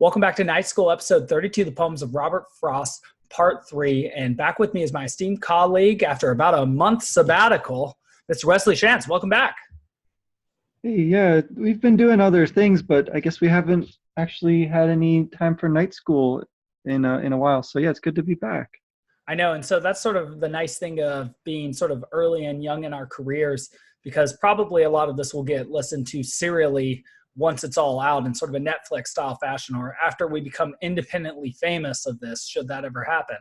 Welcome back to Night School, episode 32, The Poems of Robert Frost, part 3. And back with me is my esteemed colleague after about a month sabbatical, Mr. Wes Schantz. Welcome back. Hey, yeah, we've been doing other things, but I guess we haven't actually had any time for night school in a while. So yeah, it's good to be back. I know, and so that's sort of the nice thing of being sort of early and young in our careers, because probably a lot of this will get listened to serially once it's all out in sort of a Netflix style fashion, or after we become independently famous of this, should that ever happen.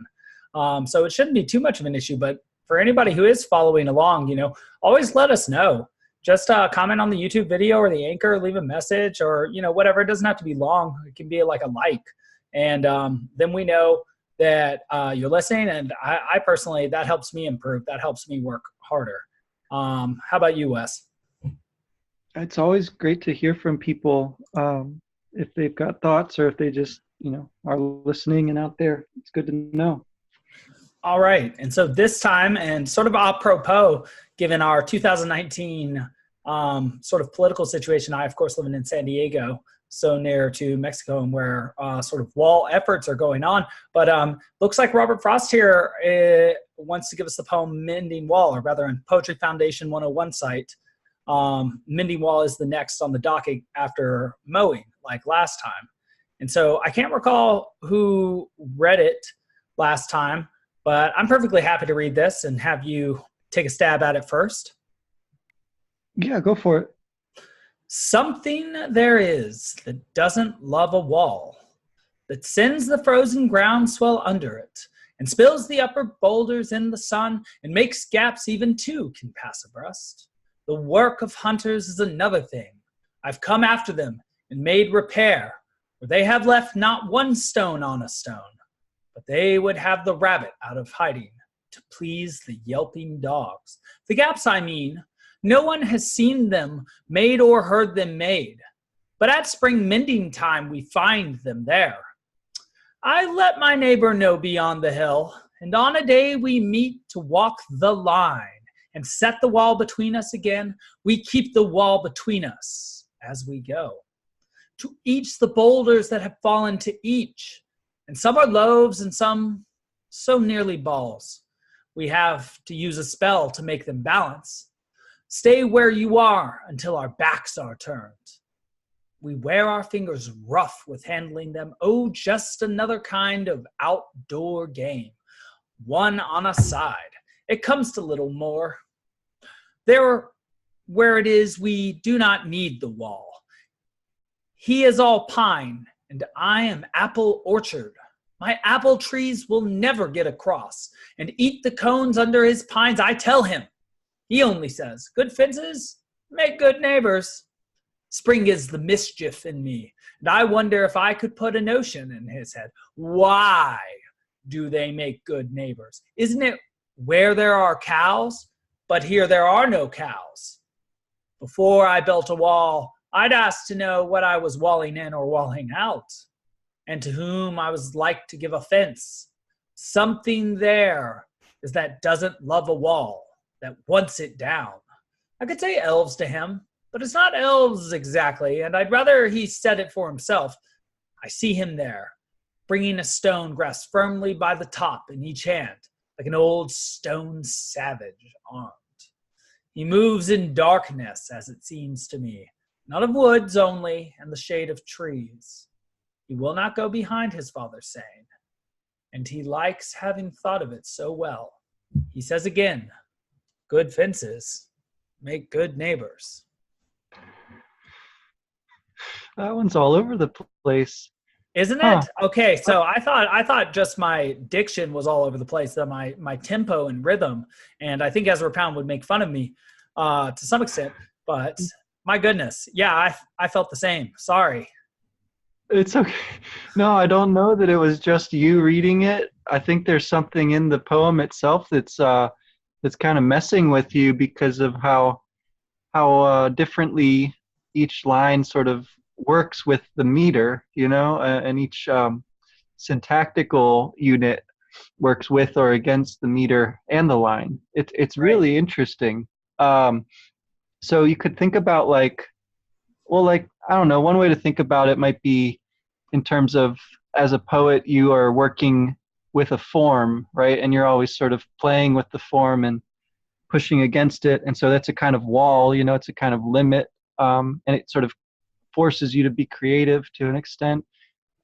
So it shouldn't be too much of an issue, but for anybody who is following along, always let us know. Just comment on the YouTube video or the anchor, leave a message or, whatever. It doesn't have to be long. It can be like a like. And then we know that you're listening. And I personally, that helps me improve. That helps me work harder. How about you, Wes? It's always great to hear from people if they've got thoughts or if they just, are listening and out there. It's good to know. All right. And so this time, and sort of apropos, given our 2019 sort of political situation, I, of course, living in San Diego, so near to Mexico, and where sort of wall efforts are going on. But looks like Robert Frost here wants to give us the poem Mending Wall, or rather on Poetry Foundation 101 site. Mending Wall is the next on the docket after mowing, like last time. And so I can't recall who read it last time, but I'm perfectly happy to read this and have you take a stab at it first. Yeah, go for it. Something there is that doesn't love a wall, that sends the frozen groundswell under it, and spills the upper boulders in the sun, and makes gaps even two can pass abreast. The work of hunters is another thing. I've come after them and made repair, where they have left not one stone on a stone, but they would have the rabbit out of hiding to please the yelping dogs. The gaps, I mean, no one has seen them made or heard them made, but at spring mending time we find them there. I let my neighbor know beyond the hill, and on a day we meet to walk the line and set the wall between us again. We keep the wall between us as we go. To each the boulders that have fallen to each, and some are loaves and some so nearly balls. We have to use a spell to make them balance. Stay where you are until our backs are turned. We wear our fingers rough with handling them. Oh, just another kind of outdoor game. One on a side. It comes to little more. There, where it is, we do not need the wall. He is all pine, and I am apple orchard. My apple trees will never get across and eat the cones under his pines. I tell him. He only says, good fences make good neighbors. Spring is the mischief in me, and I wonder if I could put a notion in his head. Why do they make good neighbors? Isn't it where there are cows? But here there are no cows. Before I built a wall, I'd ask to know what I was walling in or walling out, and to whom I was like to give offense. Something there is that doesn't love a wall, that wants it down. I could say elves to him, but it's not elves exactly, and I'd rather he said it for himself. I see him there, bringing a stone grasped firmly by the top in each hand, like an old stone savage armed. He moves in darkness, as it seems to me, not of woods only and the shade of trees. He will not go behind his father's saying, and he likes having thought of it so well. He says again, good fences make good neighbors. That one's all over the place. Isn't it? Okay, so I thought just my diction was all over the place, that my tempo and rhythm, and I think Ezra Pound would make fun of me to some extent, but my goodness, yeah, I felt the same. Sorry. It's okay. No, I don't know that it was just you reading it. I think there's something in the poem itself that's kind of messing with you because of how differently each line sort of works with the meter, and each syntactical unit works with or against the meter and the line. It's really interesting. So you could think about I don't know, one way to think about it might be in terms of, as a poet, you are working with a form, right? And you're always sort of playing with the form and pushing against it. And so that's a kind of wall, it's a kind of limit. And it sort of forces you to be creative to an extent.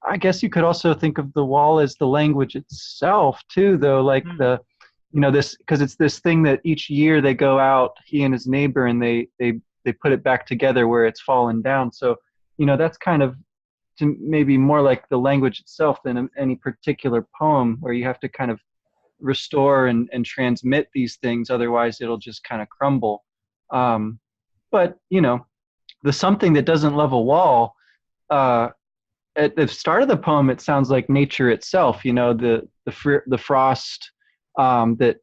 I guess you could also think of the wall as the language itself too, though, like this, because it's this thing that each year they go out, he and his neighbor, and they put it back together where it's fallen down. So, that's kind of maybe more like the language itself than any particular poem, where you have to kind of restore and transmit these things. Otherwise, it'll just kind of crumble. But, the something that doesn't love a wall, at the start of the poem, it sounds like nature itself, the frost that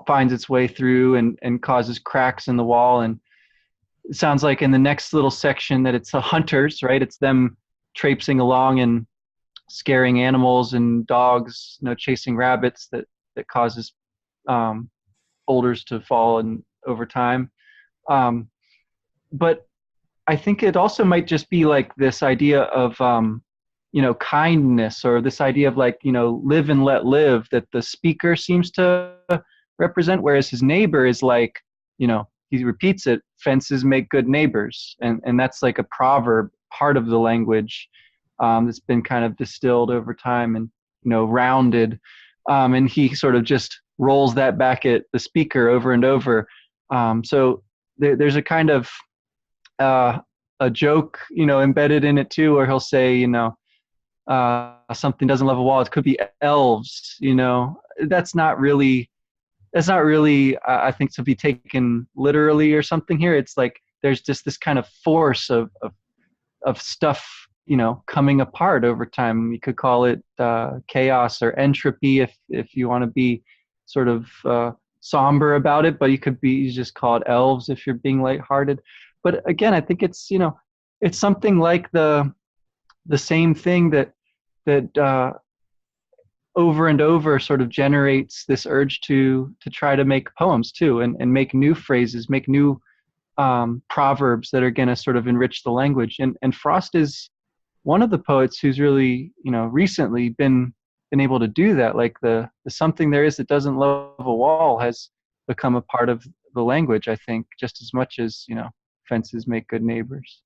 finds its way through and causes cracks in the wall. And it sounds like in the next little section that it's the hunters, right? It's them traipsing along and scaring animals and dogs, chasing rabbits that causes boulders to fall and over time. But I think it also might just be like this idea of, kindness, or this idea of like, live and let live, that the speaker seems to represent, whereas his neighbor is like, he repeats it, fences make good neighbors. And that's like a proverb, part of the language that's been kind of distilled over time and, rounded. And he sort of just rolls that back at the speaker over and over. So there's a kind of a joke, embedded in it too, where he'll say, something doesn't love a wall. It could be elves, that's not really, I think, to be taken literally or something here. It's like, there's just this kind of force of stuff, coming apart over time. You could call it chaos or entropy if you want to be sort of somber about it, but you just call it elves if you're being lighthearted. But again, I think it's, it's something like the same thing that over and over sort of generates this urge to try to make poems too, and make new phrases, make new proverbs that are going to sort of enrich the language. And Frost is one of the poets who's really, recently been able to do that. Like the something there is that doesn't love a wall has become a part of the language, I think, just as much as, fences make good neighbors.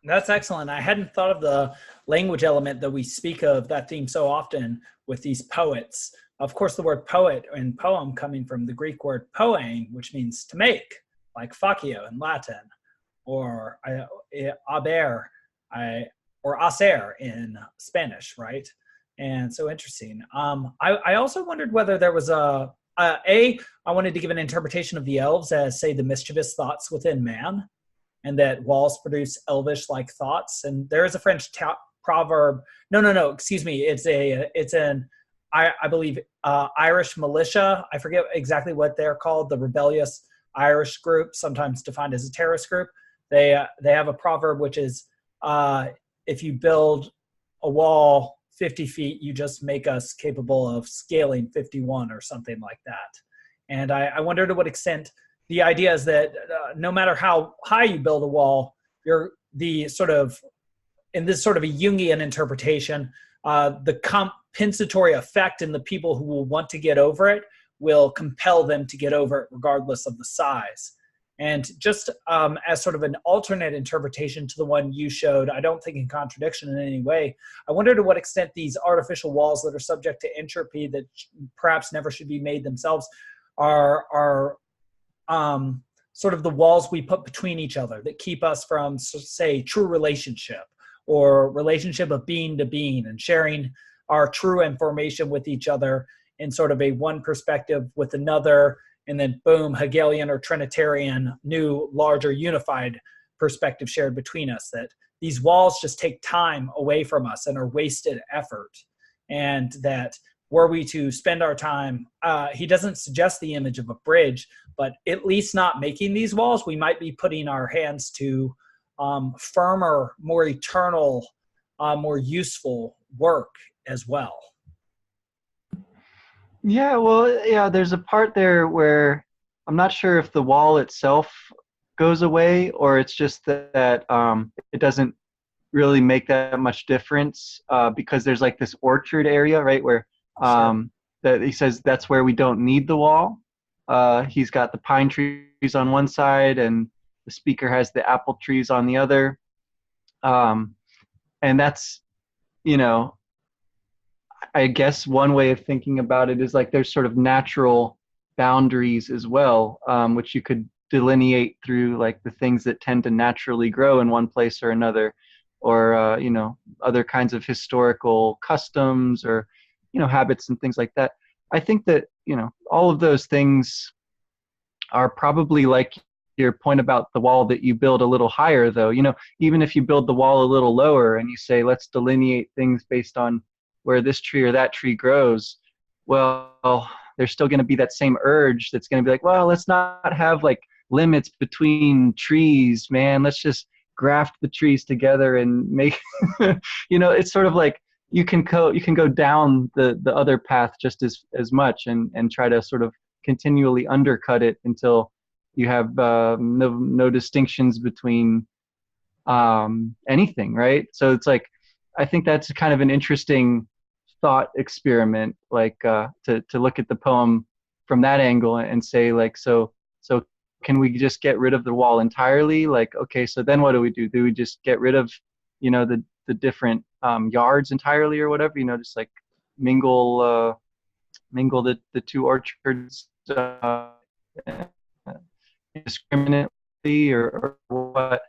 That's excellent. I hadn't thought of the language element that we speak of, that theme so often with these poets. Of course, the word poet and poem coming from the Greek word poein, which means to make, like facio in Latin, or haber, or hacer in Spanish, right? And so interesting. I also wondered whether there was I wanted to give an interpretation of the elves as, say, the mischievous thoughts within man, and that walls produce elvish-like thoughts. And there is a French proverb. No, excuse me. It's an I believe Irish militia. I forget exactly what they're called. The rebellious Irish group, sometimes defined as a terrorist group. They have a proverb which is, if you build a wall 50 feet, you just make us capable of scaling 51 or something like that. And I wonder to what extent the idea is that no matter how high you build a wall, you're the sort of, in this sort of a Jungian interpretation, the compensatory effect in the people who will want to get over it will compel them to get over it regardless of the size. And just as sort of an alternate interpretation to the one you showed, I don't think in contradiction in any way, I wonder to what extent these artificial walls that are subject to entropy that perhaps never should be made themselves are sort of the walls we put between each other that keep us from, say, true relationship, or relationship of being to being, and sharing our true information with each other in sort of a one perspective with another, and then boom, Hegelian or Trinitarian, new, larger, unified perspective shared between us. That these walls just take time away from us and are wasted effort. And that were we to spend our time, he doesn't suggest the image of a bridge, but at least not making these walls, we might be putting our hands to firmer, more eternal, more useful work as well. Yeah, well, yeah, there's a part there where I'm not sure if the wall itself goes away, or it's just that it doesn't really make that much difference because there's like this orchard area, right, where that he says that's where we don't need the wall. He's got the pine trees on one side, and the speaker has the apple trees on the other. And that's, you know, I guess one way of thinking about it is like there's sort of natural boundaries as well, which you could delineate through like the things that tend to naturally grow in one place or another, or you know, other kinds of historical customs or, you know, habits and things like that. I think that, you know, all of those things are probably like your point about the wall that you build a little higher, though. You know, even if you build the wall a little lower and you say, let's delineate things based on where this tree or that tree grows, well, there's still going to be that same urge that's going to be like, well, let's not have like limits between trees, man. Let's just graft the trees together and make, you know, it's sort of like you can go down the other path just as much and try to sort of continually undercut it until you have no distinctions between anything, right? So it's like, I think that's kind of an interesting thought experiment, like to look at the poem from that angle and say like, so can we just get rid of the wall entirely? Like, okay, so then what do we do? Do we just get rid of, you know, the different yards entirely or whatever, you know, just like mingle the two orchards indiscriminately or what?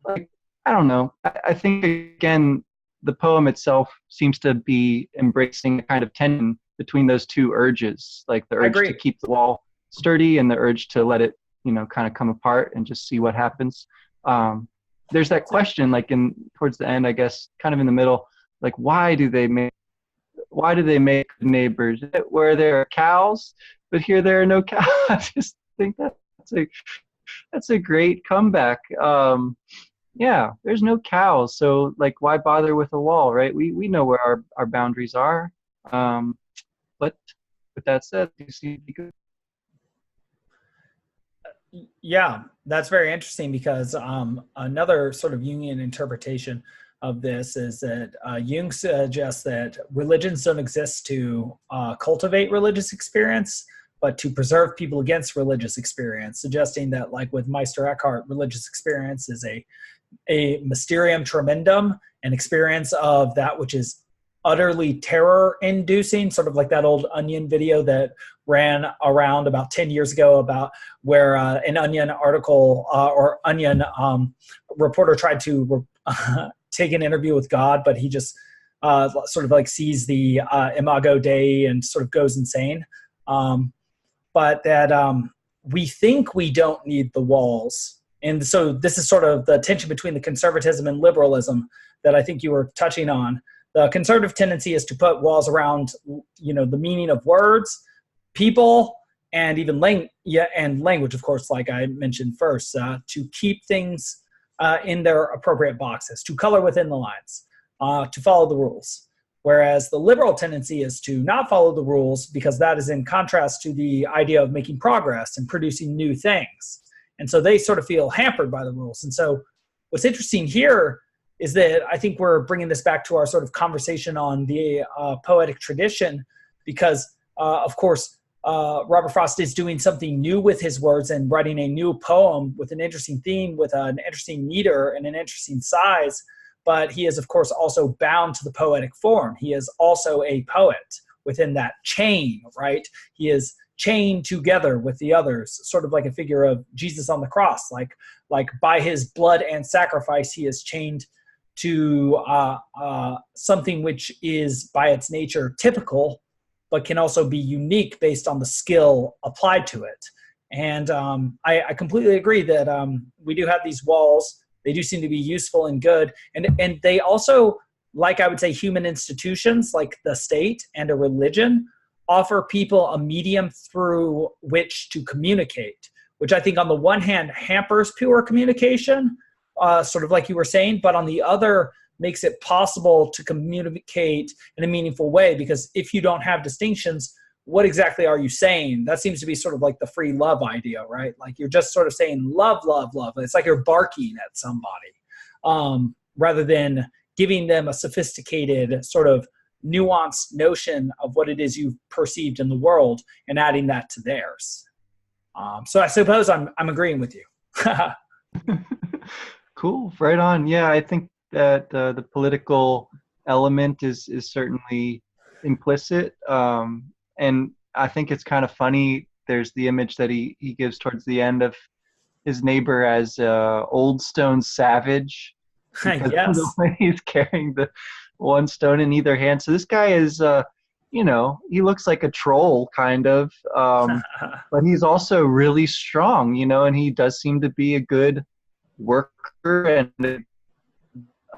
Like, I don't know. I think, again, the poem itself seems to be embracing a kind of tension between those two urges, like the urge to keep the wall sturdy and the urge to let it, you know, kind of come apart and just see what happens. There's that question, like towards the end, I guess, kind of in the middle, like why do they make neighbors where there are cows, but here there are no cows? I just think that's a great comeback. Yeah, there's no cows, so like why bother with a wall, right? We know where our boundaries are. But with that said, you see, yeah, that's very interesting because another sort of Jungian interpretation of this is that Jung suggests that religions don't exist to cultivate religious experience, but to preserve people against religious experience, suggesting that, like with Meister Eckhart, religious experience is a mysterium tremendum, an experience of that which is utterly terror-inducing, sort of like that old Onion video that ran around about 10 years ago about where an Onion article or Onion reporter tried to take an interview with God, but he just sort of like sees the Imago Dei and sort of goes insane. But that we think we don't need the walls. And so this is sort of the tension between the conservatism and liberalism that I think you were touching on. The conservative tendency is to put walls around, you know, the meaning of words, people, and even language, of course, like I mentioned first, to keep things in their appropriate boxes, to color within the lines, to follow the rules. Whereas the liberal tendency is to not follow the rules because that is in contrast to the idea of making progress and producing new things. And so they sort of feel hampered by the rules. And so what's interesting here is that I think we're bringing this back to our sort of conversation on the poetic tradition because, of course, Robert Frost is doing something new with his words and writing a new poem with an interesting theme, with an interesting meter and an interesting size. But he is, of course, also bound to the poetic form. He is also a poet within that chain, right? He is chained together with the others, sort of like a figure of Jesus on the cross. Like by his blood and sacrifice, he is chained to something which is by its nature typical, but can also be unique based on the skill applied to it. And I completely agree that we do have these walls. They do seem to be useful and good. And they also, like I would say, human institutions like the state and a religion offer people a medium through which to communicate, which I think on the one hand hampers pure communication, sort of like you were saying, but on the other makes it possible to communicate in a meaningful way. Because if you don't have distinctions, what exactly are you saying? That seems to be sort of like the free love idea, right? Like you're just sort of saying love, love, love. It's like you're barking at somebody. rather than giving them a sophisticated sort of nuanced notion of what it is you've perceived in the world and adding that to theirs. So I suppose I'm agreeing with you. Cool, right on. Yeah, I think that the political element is certainly implicit, and I think it's kind of funny. There's the image that he gives towards the end of his neighbor as old stone savage, because Yes. of the way he's carrying the one stone in either hand. So this guy is, he looks like a troll kind of, but he's also really strong, and he does seem to be a good worker and,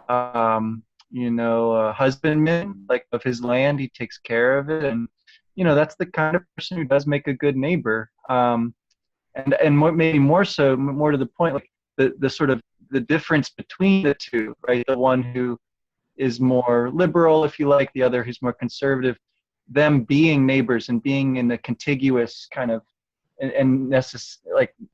a husbandman, like, of his land. He takes care of it, and that's the kind of person who does make a good neighbor. And what maybe more to the point, like the sort of the difference between the two, right? The one who is more liberal, if you like, the other who's more conservative, them being neighbors and being in a contiguous kind of and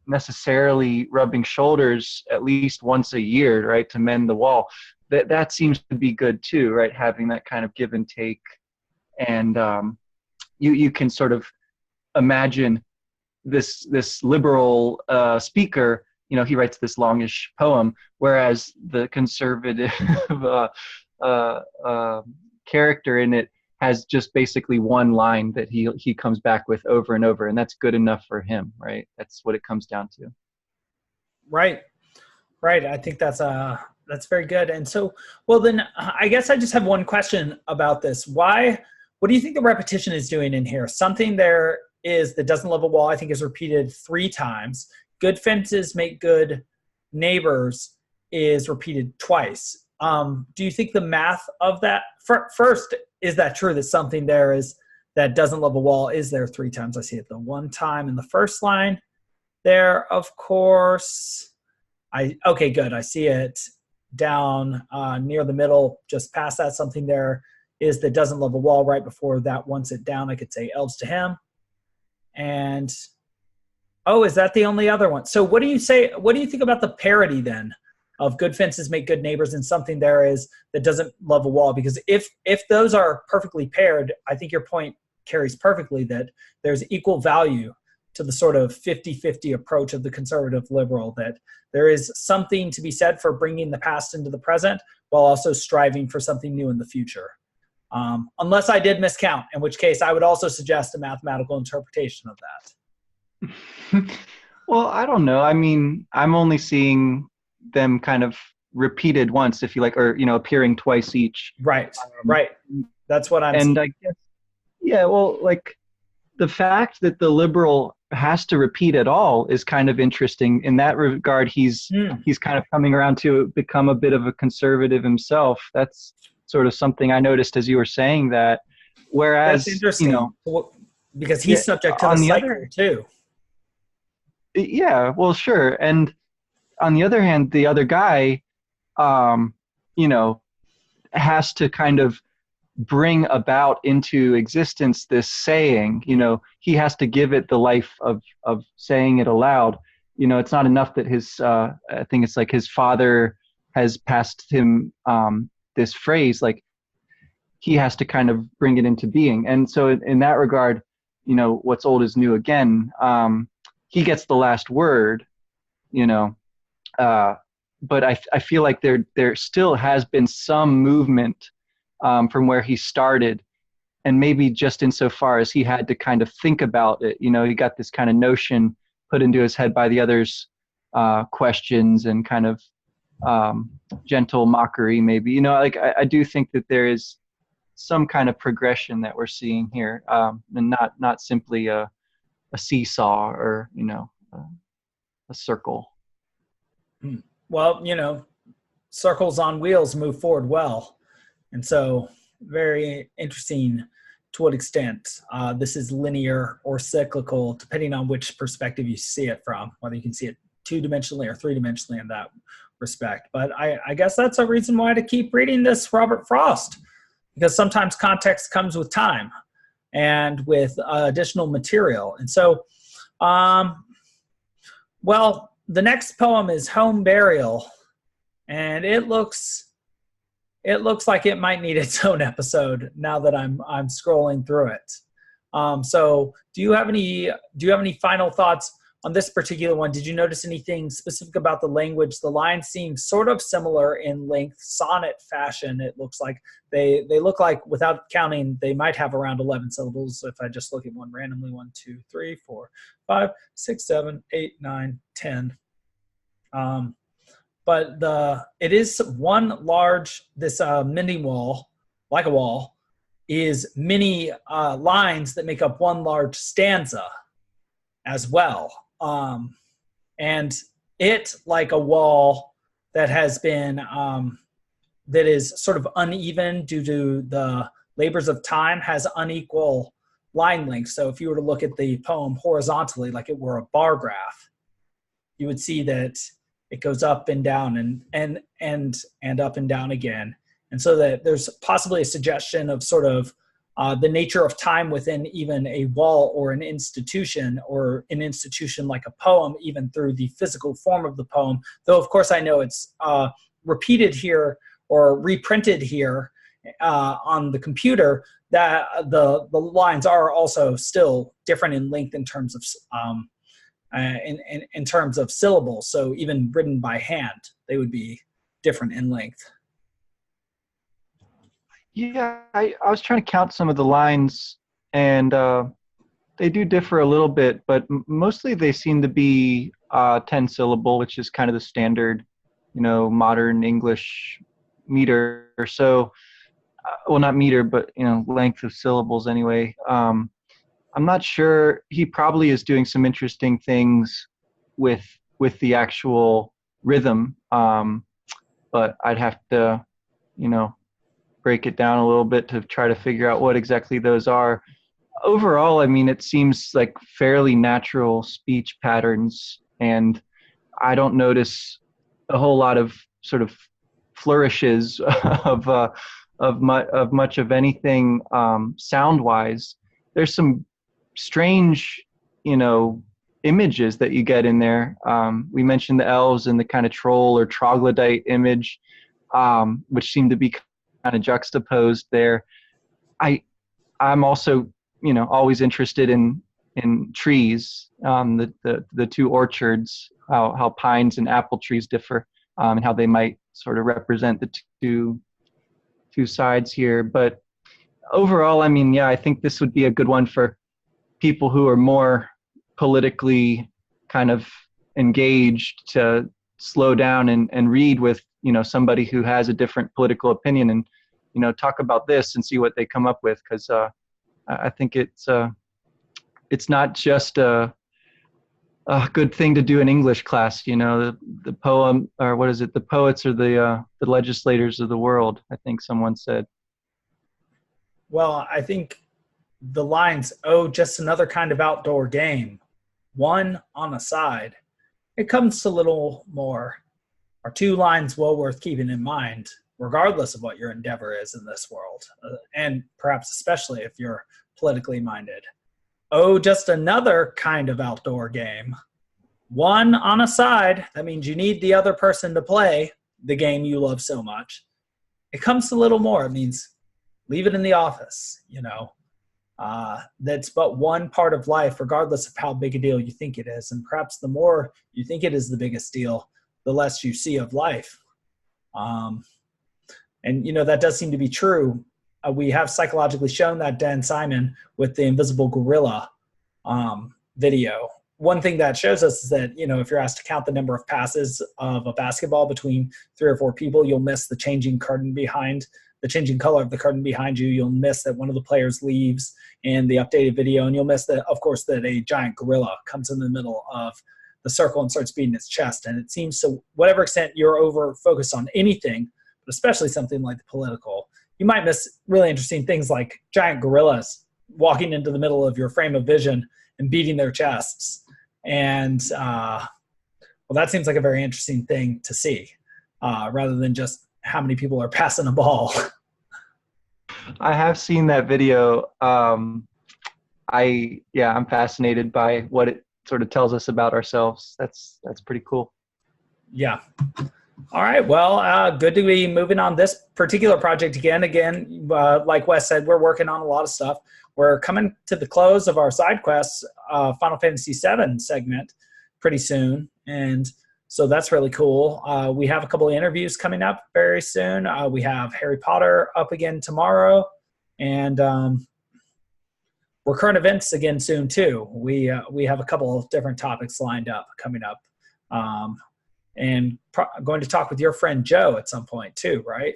necessarily rubbing shoulders at least once a year, right, to mend the wall. That seems to be good too, right? Having that kind of give and take, and you can sort of imagine this liberal speaker. He writes this longish poem, whereas the conservative character in it has just basically one line that he comes back with over and over, and that's good enough for him, right? That's what it comes down to. Right. I think that's very good. And so, well, then I guess I just have one question about this. What do you think the repetition is doing in here? Something there is that doesn't love a wall, I think, is repeated 3 times. Good fences make good neighbors is repeated twice. Do you think the math of that, first, is that true that something there is that doesn't love a wall is there 3 times? I see it the one time in the first line there, of course. Okay, good. I see it down near the middle, just past that. Something there is that doesn't love a wall. Right before that, once it down, I could say elves to him. And, is that the only other one? So what do you say? What do you think about the parody then of good fences make good neighbors and something there is that doesn't love a wall? Because if those are perfectly paired, I think your point carries perfectly that there's equal value to the sort of 50-50 approach of the conservative liberal, that there is something to be said for bringing the past into the present while also striving for something new in the future. Unless I did miscount, in which case I would also suggest a mathematical interpretation of that. Well, I don't know. I mean, I'm only seeing them kind of repeated once, if you like, or, appearing twice each. Right. That's what I'm saying. And saying. I guess, yeah, well, like the fact that the liberal has to repeat at all is kind of interesting. In that regard, he's kind of coming around to become a bit of a conservative himself. That's sort of something I noticed as you were saying that. Whereas, that's interesting, because he's subject to the cycle too. Yeah, well, sure. And on the other hand, the other guy, has to kind of bring about into existence this saying. He has to give it the life of saying it aloud. It's not enough that I think it's like his father has passed him this phrase. Like, he has to kind of bring it into being. And so in that regard, what's old is new again. He gets the last word, but I feel like there still has been some movement from where he started, and maybe just insofar as he had to kind of think about it. He got this kind of notion put into his head by the others' questions and kind of gentle mockery, maybe. I do think that there is some kind of progression that we're seeing here, and not simply a seesaw or a circle. Well, circles on wheels move forward well, and so very interesting to what extent this is linear or cyclical, depending on which perspective you see it from, whether you can see it 2-dimensionally or 3-dimensionally in that respect. But I guess that's a reason why to keep reading this Robert Frost, because sometimes context comes with time and with additional material. And so, well, the next poem is Home Burial, and it looks it looks like it might need its own episode now that I'm scrolling through it. So do you have any final thoughts on this particular one? Did you notice anything specific about the language? The lines seem sort of similar in length, sonnet fashion. It looks like they look like, without counting, they might have around 11 syllables. If I just look at one randomly, 1, 2, 3, 4, 5, 6, 7, 8, 9, 10. But it is one large, this mending wall, like a wall, is many lines that make up one large stanza as well. And it, like a wall that has been, that is sort of uneven due to the labors of time, has unequal line length. So if you were to look at the poem horizontally, like it were a bar graph, you would see that it goes up and down and up and down again. And so that there's possibly a suggestion of sort of the nature of time within even a wall or an institution like a poem, even through the physical form of the poem. Though, of course, I know it's repeated here or reprinted here on the computer, that the lines are also still different in length in terms of in terms of syllables. So even written by hand, they would be different in length. Yeah, I was trying to count some of the lines, and they do differ a little bit, but mostly they seem to be 10 syllable, which is kind of the standard, modern English meter. So, well, not meter, but length of syllables anyway. I'm not sure. He probably is doing some interesting things with the actual rhythm, but I'd have to, break it down a little bit to try to figure out what exactly those are. Overall, I mean, it seems like fairly natural speech patterns, and I don't notice a whole lot of sort of flourishes of much of anything sound-wise. There's some strange, images that you get in there. We mentioned the elves and the kind of troll or troglodyte image, which seem to be kind of juxtaposed there. I'm also, always interested in trees, the two orchards, how pines and apple trees differ, and how they might sort of represent the two sides here. But overall, I mean, yeah, I think this would be a good one for people who are more politically kind of engaged to slow down and read with, somebody who has a different political opinion, and, talk about this and see what they come up with. Because I think it's not just a good thing to do in English class. The poem, or what is it? The poets are the legislators of the world, I think someone said. Well, I think the lines, "Oh, just another kind of outdoor game, one on a side," it comes to little more, are two lines well worth keeping in mind, regardless of what your endeavor is in this world, and perhaps especially if you're politically minded. "Oh, just another kind of outdoor game, one on a side." That means you need the other person to play the game you love so much. It comes to little more. It means leave it in the office, that's but one part of life, regardless of how big a deal you think it is. And perhaps the more you think it is the biggest deal, the less you see of life. And, that does seem to be true. We have psychologically shown that, Dan Simon, with the invisible gorilla video. One thing that shows us is that, if you're asked to count the number of passes of a basketball between 3 or 4 people, you'll miss the changing color of the curtain behind you. You'll miss that one of the players leaves in the updated video, and you'll miss that, of course, that a giant gorilla comes in the middle of the circle and starts beating its chest. And it seems, to whatever extent you're over focused on anything, but especially something like the political, you might miss really interesting things like giant gorillas walking into the middle of your frame of vision and beating their chests. And that seems like a very interesting thing to see, rather than just how many people are passing a ball. I have seen that video. I'm fascinated by what it sort of tells us about ourselves. That's pretty cool. Yeah. All right. Well, good to be moving on this particular project again. Like Wes said, we're working on a lot of stuff. We're coming to the close of our side quests, Final Fantasy VII segment pretty soon. And so that's really cool. We have a couple of interviews coming up very soon. We have Harry Potter up again tomorrow. And we're current events again soon, too. We have a couple of different topics lined up coming up. And going to talk with your friend Joe at some point too, right?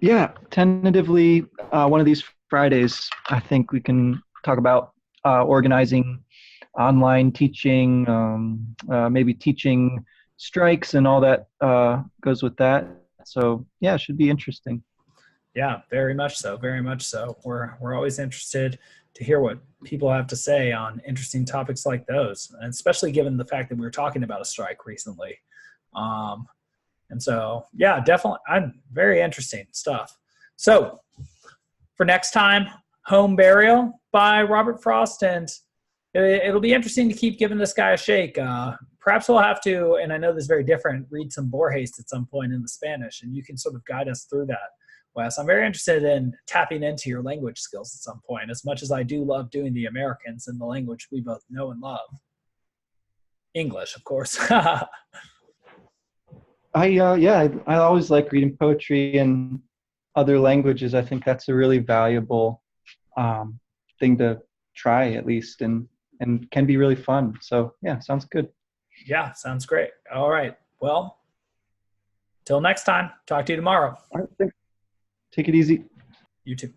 Yeah, tentatively one of these Fridays, I think we can talk about organizing online teaching, maybe teaching strikes and all that goes with that. So yeah, it should be interesting. Yeah, very much so. Very much so. We're always interested to hear what people have to say on interesting topics like those, and especially given the fact that we were talking about a strike recently. And so, yeah, definitely, very interesting stuff. So for next time, Home Burial by Robert Frost, and it'll be interesting to keep giving this guy a shake. Perhaps we'll have to, and I know this is very different, read some Borges at some point in the Spanish, and you can sort of guide us through that, Wes. I'm very interested in tapping into your language skills at some point, as much as I do love doing the Americans and the language we both know and love. English, of course. I always like reading poetry in other languages. I think that's a really valuable thing to try, at least, and can be really fun. So yeah, sounds good. Yeah, sounds great. All right. Well, till next time. Talk to you tomorrow. All right, thanks. Take it easy. You too.